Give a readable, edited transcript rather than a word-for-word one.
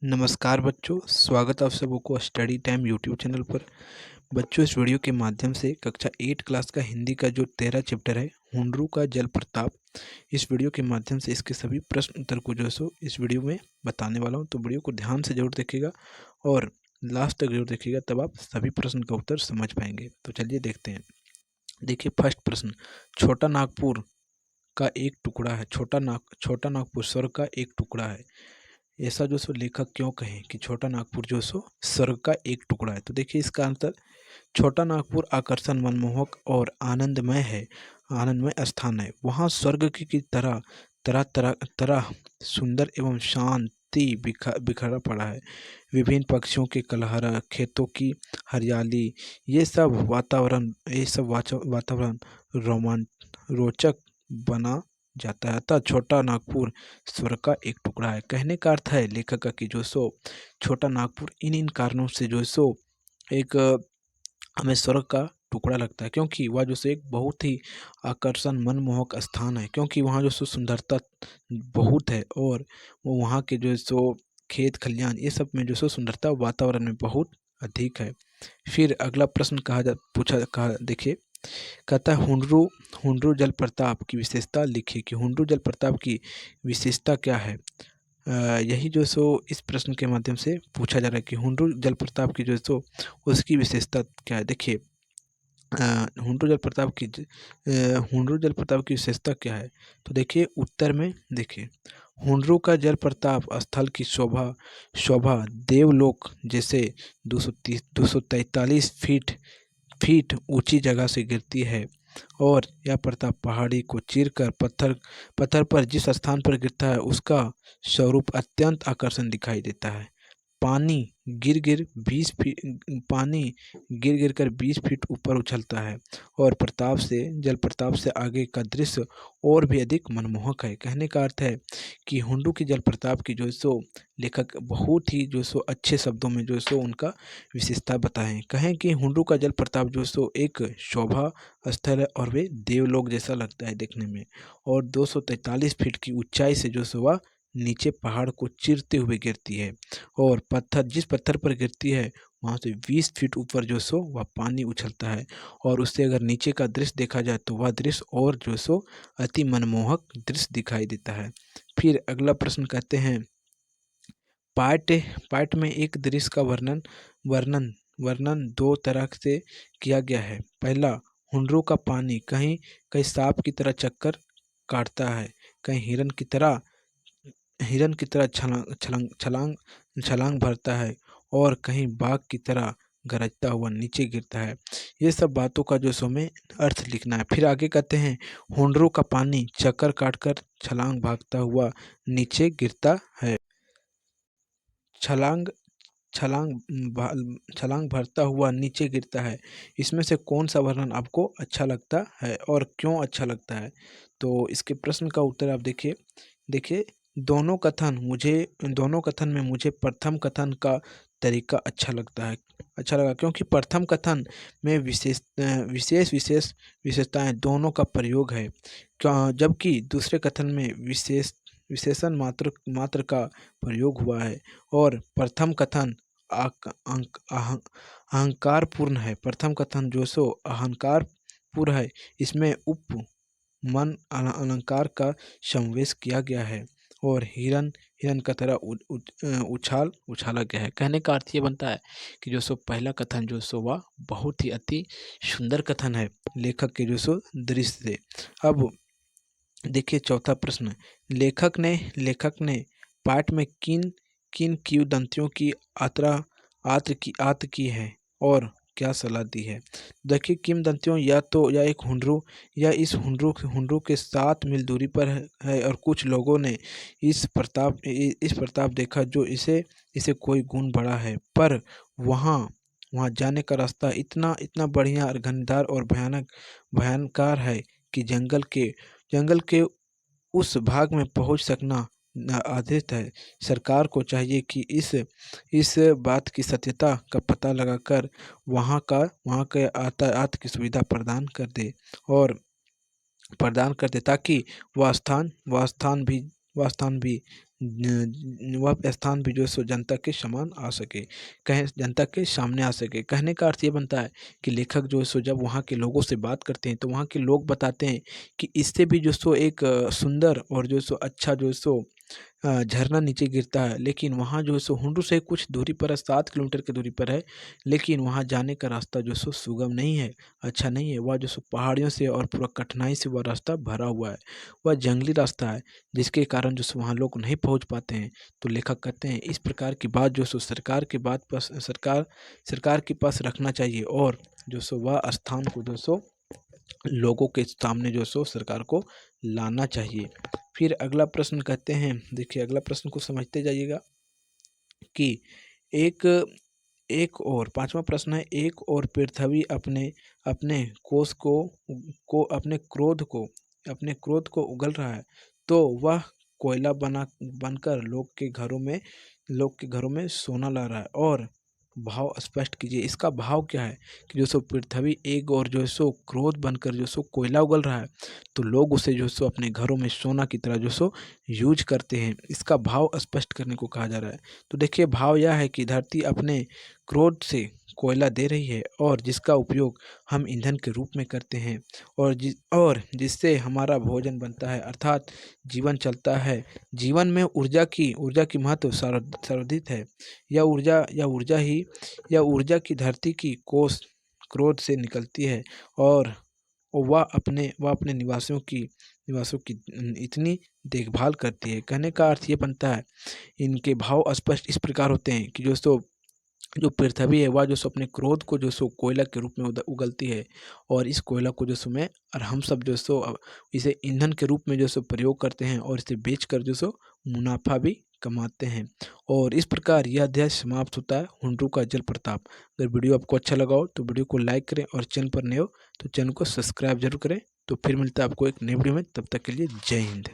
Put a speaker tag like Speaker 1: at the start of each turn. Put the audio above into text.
Speaker 1: नमस्कार बच्चों, स्वागत है आप सबों को स्टडी टाइम यूट्यूब चैनल पर। बच्चों, इस वीडियो के माध्यम से कक्षा 8 क्लास का हिंदी का जो 13 चैप्टर है हुंडरू का जल प्रताप, इस वीडियो के माध्यम से इसके सभी प्रश्न उत्तर को जो है सो इस वीडियो में बताने वाला हूं। तो वीडियो को ध्यान से जरूर देखिएगा और लास्ट तक जरूर देखिएगा, तब आप सभी प्रश्न का उत्तर समझ पाएंगे। तो चलिए देखते हैं। देखिए, फर्स्ट प्रश्न, छोटा नागपुर का एक टुकड़ा है। छोटा नागपुर स्वर्ग का एक टुकड़ा है। ऐसा जो सो लेखक क्यों कहें कि छोटा नागपुर जो सो स्वर्ग का एक टुकड़ा है। तो देखिए इसका आंसर, छोटा नागपुर आकर्षण, मनमोहक और आनंदमय है। आनंदमय स्थान है। वहाँ स्वर्ग की तरह तरह तरह तरह सुंदर एवं शांति बिखरा पड़ा है। विभिन्न पक्षियों के कलरव, खेतों की हरियाली, ये सब वातावरण रोमांच रोचक बना जाता है। अतः छोटा नागपुर स्वर्ग का एक टुकड़ा है। कहने का अर्थ है लेखक का कि जो सो छोटा नागपुर इन इन कारणों से जो सो एक हमें स्वर्ग का टुकड़ा लगता है, क्योंकि वह जो सो एक बहुत ही आकर्षण मनमोहक स्थान है। क्योंकि वहाँ जो सो सुंदरता बहुत है और वो वहाँ के जो सो खेत खलियान, ये सब में जो सो सुंदरता वातावरण में बहुत अधिक है। फिर अगला प्रश्न कहा, देखिए, कहता है हुंडरू हुंडरू जलप्रपात की विशेषता लिखिए कि हुंडरू जलप्रपात की विशेषता क्या है। यही जो सो इस प्रश्न के माध्यम से पूछा जा रहा है कि हुंडरू जलप्रपात की जो सो उसकी विशेषता क्या है। देखिए, हुंडरू जलप्रपात की विशेषता क्या है। तो देखिए उत्तर में, देखिए, हुंडरू का जलप्रपात स्थल की शोभा शोभा देवलोक जैसे 243 फीट फीट ऊंची जगह से गिरती है। और यह प्रताप पहाड़ी को चीरकर पत्थर पत्थर पर जिस स्थान पर गिरता है उसका स्वरूप अत्यंत आकर्षण दिखाई देता है। पानी गिर गिर 20 फीट ऊपर उछलता है और जल प्रताप से आगे का दृश्य और भी अधिक मनमोहक है। कहने का अर्थ है कि हुंडू की जल प्रताप की जो सो लेखक बहुत ही जो सो अच्छे शब्दों में जो सो उनका विशेषता बताएं। कहें कि हुंडू का जल प्रताप जो सो एक शोभा स्थल है और वे देवलोक जैसा लगता है देखने में। और 243 फीट की ऊंचाई से जो सो वह नीचे पहाड़ को चीरते हुए गिरती है। और जिस पत्थर पर गिरती है वहाँ से 20 फीट ऊपर जो सो वह पानी उछलता है। और उससे अगर नीचे का दृश्य देखा जाए तो वह दृश्य और जो सो अति मनमोहक दृश्य दिखाई देता है। फिर अगला प्रश्न कहते हैं, पाठ पाठ में एक दृश्य का वर्णन वर्णन वर्णन दो तरह से किया गया है। पहला, हुंडरू का पानी कहीं कहीं सांप की तरह चक्कर काटता है, कहीं हिरन की तरह छलांग छलांग छलांग छलांग भरता है और कहीं बाघ की तरह गरजता हुआ नीचे गिरता है। ये सब बातों का जो सो हमें अर्थ लिखना है। फिर आगे कहते हैं, होंडरों का पानी चक्कर काटकर छलांग भागता हुआ नीचे गिरता है। छलांग छलांग छलांग भरता हुआ नीचे गिरता है। इसमें से कौन सा वर्णन आपको अच्छा लगता है और क्यों अच्छा लगता है। तो इसके प्रश्न का उत्तर आप देखिए। देखिए, दोनों कथन में मुझे प्रथम कथन का तरीका अच्छा लगता है, अच्छा लगा, क्योंकि प्रथम कथन में विशेषताएं दोनों का प्रयोग है। जबकि दूसरे कथन में विशेषण मात्र मात्र का प्रयोग हुआ है। और प्रथम कथन अहंकारपूर्ण है। प्रथम कथन जो सो अहंकारपूर्ण है। इसमें मन अलंकार का समावेश किया गया है और हिरन हिरन का तरह उछाला गया है। कहने का अर्थ ये बनता है कि जो सो पहला कथन जो सो वह बहुत ही अति सुंदर कथन है लेखक के जो सो दृश्य से। अब देखिए चौथा प्रश्न, लेखक ने पाठ में किन किन किंवदंतियों की आत्र की है और क्या सलाह दी है। देखिए, किंवदंतियों या एक हुंडरू या इस हुंडरू के 7 मील दूरी पर है और कुछ लोगों ने इस प्रताप देखा जो इसे कोई गुण बड़ा है, पर वहाँ वहाँ जाने का रास्ता इतना इतना बढ़िया और घनदार और भयानकार है कि जंगल के उस भाग में पहुंच सकना आदित है। सरकार को चाहिए कि इस बात की सत्यता का पता लगाकर वहाँ के यातायात की सुविधा प्रदान कर दे ताकि वह स्थान वह स्थान भी जो है सो जनता के समान आ सके, कहें जनता के सामने आ सके। कहने का अर्थ ये बनता है कि लेखक जो है सो जब वहाँ के लोगों से बात करते हैं तो वहाँ के लोग बताते हैं कि इससे भी जो सो एक सुंदर और जो सो अच्छा जो सो झरना नीचे गिरता है, लेकिन वहाँ जो है सो हुंडू से कुछ दूरी पर है, 7 किलोमीटर की दूरी पर है, लेकिन वहाँ जाने का रास्ता जो सो सुगम नहीं है, अच्छा नहीं है। वह जो सो पहाड़ियों से और पूरा कठिनाई से वह रास्ता भरा हुआ है, वह जंगली रास्ता है, जिसके कारण जो सो वहाँ लोग नहीं पहुँच पाते हैं। तो लेखक कहते हैं इस प्रकार की बात जो सो सरकार के पास रखना चाहिए, और जो सो वह स्थान को जो सो लोगों के सामने जो सो सरकार को लाना चाहिए। फिर अगला प्रश्न कहते हैं, देखिए अगला प्रश्न को समझते जाइएगा कि एक एक और पांचवा प्रश्न है, एक और पृथ्वी अपने अपने कोष को अपने क्रोध को उगल रहा है, तो वह कोयला बनकर लोग के घरों में सोना ला रहा है। और भाव स्पष्ट कीजिए, इसका भाव क्या है कि जो सो पृथ्वी एक और जो है सो क्रोध बनकर जो सो कोयला उगल रहा है, तो लोग उसे जो सो अपने घरों में सोना की तरह जो सो यूज करते हैं। इसका भाव स्पष्ट करने को कहा जा रहा है। तो देखिए भाव यह है कि धरती अपने क्रोध से कोयला दे रही है, और जिसका उपयोग हम ईंधन के रूप में करते हैं, और जिससे हमारा भोजन बनता है, अर्थात जीवन चलता है। जीवन में ऊर्जा की महत्व सर्वाधिक है। यह ऊर्जा की धरती की कोष क्रोध से निकलती है, और वह अपने निवासियों की इतनी देखभाल करती है। कहने का अर्थ ये बनता है, इनके भाव स्पष्ट इस प्रकार होते हैं कि जो पृथ्वी है वह जो सो अपने क्रोध को जो सो कोयला के रूप में उगलती है, और इस कोयला को जो सो मैं और हम सब जो सो इसे ईंधन के रूप में जो सो प्रयोग करते हैं, और इसे बेचकर जो सो मुनाफा भी कमाते हैं। और इस प्रकार यह अध्याय समाप्त होता है, हुंडरू का जल प्रताप। अगर वीडियो आपको अच्छा लगा हो तो वीडियो को लाइक करें, और चैनल पर नए हो तो चैनल को सब्सक्राइब जरूर करें। तो फिर मिलता है आपको एक नई वीडियो में, तब तक के लिए जय हिंद।